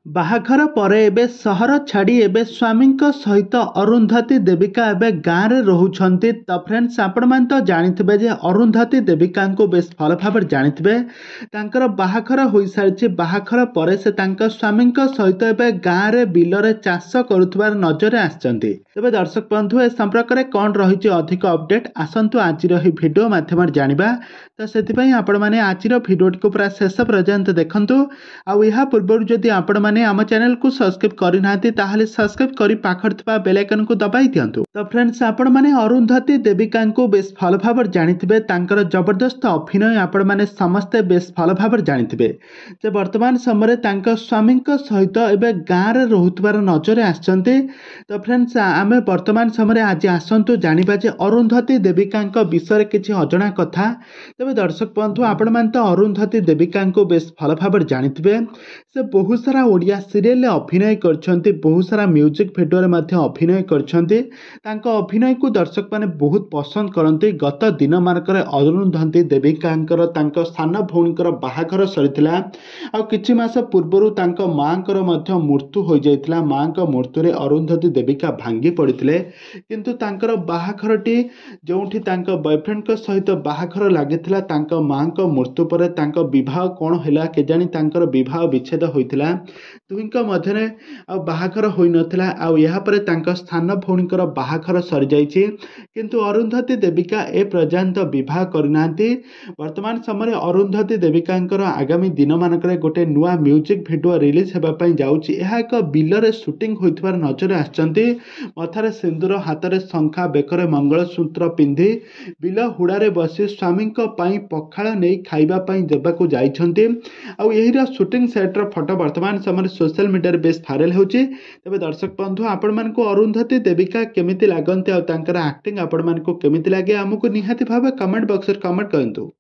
ବାହାଘର ପରେ ଏବେ ସହର ଛାଡ଼ି ଏବେ ସ୍ୱାମୀଙ୍କ ସହିତ ଅରୁନ୍ଧତୀ ଦେବିକା ଏବେ ଗାଁରେ ରହୁଛନ୍ତି। ତ ଫ୍ରେଣ୍ଡସ୍, ଆପଣମାନେ ତ ଜାଣିଥିବେ ଯେ ଅରୁନ୍ଧତୀ ଦେବିକାଙ୍କୁ ବେଶ ଭଲ ଭାବରେ ଜାଣିଥିବେ। ତାଙ୍କର ବାହାଘର ହୋଇସାରିଛି। ବାହାଘର ପରେ ସେ ତାଙ୍କ ସ୍ୱାମୀଙ୍କ ସହିତ ଏବେ ଗାଁରେ ବିଲରେ ଚାଷ କରୁଥିବାର ନଜରରେ ଆସିଛନ୍ତି। ତେବେ ଦର୍ଶକ ବନ୍ଧୁ, ଏ ସମ୍ପର୍କରେ କ'ଣ ରହିଛି ଅଧିକ ଅପଡେଟ୍, ଆସନ୍ତୁ ଆଜିର ଏହି ଭିଡ଼ିଓ ମାଧ୍ୟମରେ ଜାଣିବା। ତ ସେଥିପାଇଁ ଆପଣମାନେ ଆଜିର ଭିଡ଼ିଓଟିକୁ ପୁରା ଶେଷ ପର୍ଯ୍ୟନ୍ତ ଦେଖନ୍ତୁ। ଆଉ ଏହା ପୂର୍ବରୁ ଯଦି ଆପଣମାନେ ଆମ ଚ୍ୟାନେଲକୁ ସବସ୍କ୍ରାଇବ୍ କରିନାହାନ୍ତି ତାହେଲେ ସବସ୍କ୍ରାଇବ୍ କରି ପାଖରେ ଥିବା ବେଲ୍ ଆଇକନକୁ ଦବାଇ ଦିଅନ୍ତୁ। ତ ଫ୍ରେଣ୍ଡସ୍, ଆପଣମାନେ ଅରୁନ୍ଧତୀ ଦେବିକାଙ୍କୁ ବେଶ ଭଲ ଭାବରେ ଜାଣିଥିବେ। ତାଙ୍କର ଜବରଦସ୍ତ ଅଭିନୟ ଆପଣମାନେ ସମସ୍ତେ ବେଶ ଭଲ ଭାବରେ ଜାଣିଥିବେ। ସେ ବର୍ତ୍ତମାନ ସମୟରେ ତାଙ୍କ ସ୍ୱାମୀଙ୍କ ସହିତ ଏବେ ଗାଁରେ ରହୁଥିବାର ନଜରରେ ଆସିଛନ୍ତି। ତ ଫ୍ରେଣ୍ଡସ୍, ଆମେ ବର୍ତ୍ତମାନ ସମୟରେ ଆଜି ଆସନ୍ତୁ ଜାଣିବା ଯେ ଅରୁନ୍ଧତୀ ଦେବିକାଙ୍କ ବିଷୟରେ କିଛି ଅଜଣା କଥା। ତେବେ ଦର୍ଶକ ବନ୍ଧୁ, ଆପଣମାନେ ତ ଅରୁନ୍ଧତୀ ଦେବିକାଙ୍କୁ ବେଶ ଭଲ ଭାବରେ ଜାଣିଥିବେ। ସେ ବହୁତ ସାରା ଓଡ଼ିଆ ସିରିଏଲରେ ଅଭିନୟ କରିଛନ୍ତି, ବହୁତ ସାରା ମ୍ୟୁଜିକ୍ ଭିଡ଼ିଓରେ ମଧ୍ୟ ଅଭିନୟ କରିଛନ୍ତି। ତାଙ୍କ ଅଭିନୟକୁ ଦର୍ଶକମାନେ ବହୁତ ପସନ୍ଦ କରନ୍ତି। ଗତ ଦିନମାନଙ୍କରେ ଅରୁନ୍ଧତୀ ଦେବିକାଙ୍କର ତାଙ୍କ ସାନ ଭଉଣୀଙ୍କର ବାହାଘର ସରିଥିଲା। ଆଉ କିଛି ମାସ ପୂର୍ବରୁ ତାଙ୍କ ମାଆଙ୍କର ମଧ୍ୟ ମୃତ୍ୟୁ ହୋଇଯାଇଥିଲା। ମାଆଙ୍କ ମୃତ୍ୟୁରେ ଅରୁନ୍ଧତୀ ଦେବିକା ଭାଙ୍ଗି ପଡ଼ିଥିଲେ। କିନ୍ତୁ ତାଙ୍କର ବାହାଘରଟି ଯେଉଁଠି ତାଙ୍କ ବୟଫ୍ରେଣ୍ଡଙ୍କ ସହିତ ବାହାଘର ଲାଗିଥିଲା, ତାଙ୍କ ମାଆଙ୍କ ମୃତ୍ୟୁ ପରେ ତାଙ୍କ ବିବାହ କ'ଣ ହେଲା କେଜାଣି, ତାଙ୍କର ବିବାହ ବିଚ୍ଛେଦ ହୋଇଥିଲା। ଦୁହିଁଙ୍କ ମଧ୍ୟରେ ଆଉ ବାହାଘର ହୋଇନଥିଲା। ଆଉ ଏହାପରେ ତାଙ୍କ ସାନ ଭଉଣୀଙ୍କର ବାହାଘର ସରିଯାଇଛି। କିନ୍ତୁ ଅରୁନ୍ଧତୀ ଦେବିକା ଏ ପର୍ଯ୍ୟନ୍ତ ବିବାହ କରିନାହାନ୍ତି। ବର୍ତ୍ତମାନ ସମୟରେ ଅରୁନ୍ଧତୀ ଦେବିକାଙ୍କର ଆଗାମୀ ଦିନମାନଙ୍କରେ ଗୋଟେ ନୂଆ ମ୍ୟୁଜିକ୍ ଭିଡ଼ିଓ ରିଲିଜ୍ ହେବା ପାଇଁ ଯାଉଛି। ଏହା ଏକ ବିଲରେ ସୁଟିଂ ହୋଇଥିବାର ନଜରରେ ଆସିଛନ୍ତି। ମଥାରେ ସିନ୍ଦୁର, ହାତରେ ଶଙ୍ଖା, ବେକରେ ମଙ୍ଗଳସୂତ୍ର ପିନ୍ଧି ବିଲ ହୁଡ଼ାରେ ବସି ସ୍ୱାମୀଙ୍କ ପାଇଁ ପଖାଳ ନେଇ ଖାଇବା ପାଇଁ ଦେବାକୁ ଯାଇଛନ୍ତି। ଆଉ ଏହିର ସୁଟିଂ ସେଟ୍ର ଫଟୋ ବର୍ତ୍ତମାନ ସମୟରେ ସୋସିଆଲ ମିଡ଼ିଆରେ ବେଶ ଭାଇରାଲ ହେଉଛି। ତେବେ ଦର୍ଶକ ବନ୍ଧୁ, ଆପଣମାନଙ୍କୁ ଅରୁନ୍ଧତୀ ଦେବିକା କେମିତି ଲାଗନ୍ତି ଆଉ ତାଙ୍କର ଆକ୍ଟିଂ ଆପଣମାନଙ୍କୁ କେମିତି ଲାଗେ, ଆମକୁ ନିହାତି ଭାବେ କମେଣ୍ଟ ବକ୍ସରେ କମେଣ୍ଟ କରନ୍ତୁ।